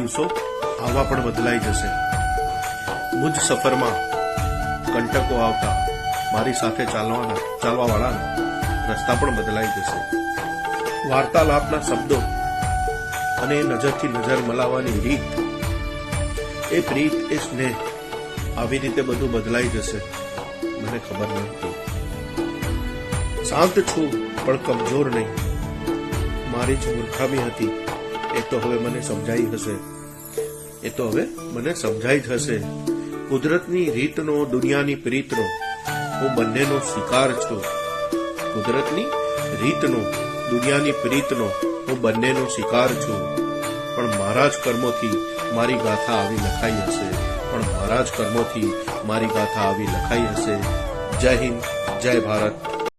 દિવસો આવા પણ બદલાઈ જશે. મુજ સફરમાં કંટકો આવતા મારી સાથે ચાલવાવાળાના રસ્તા પણ બદલાઈ જશે. વાર્તાલાપના શબ્દો અને નજરથી નજર મલાવવાની રીત, એ પ્રીત, એ સ્નેહ, આવી રીતે બધું બદલાઈ જશે મને ખબર નહોતી. શાંત છું પણ કમજોર નહીં, મારી જ મૂર્ખામી હતી. એ તો હવે મને સમજાઈ જ હશે. કુદરતની રીતનો, દુનિયાની પ્રીતનો હું બંનેનો શિકાર છું. કુદરતની રીતનો, દુનિયાની પ્રીતનો હું બંનેનો શિકાર છું. પણ મારા જ કર્મોથી મારી ગાથા આવી લખાઈ હશે. જય હિન્દ, જય ભારત.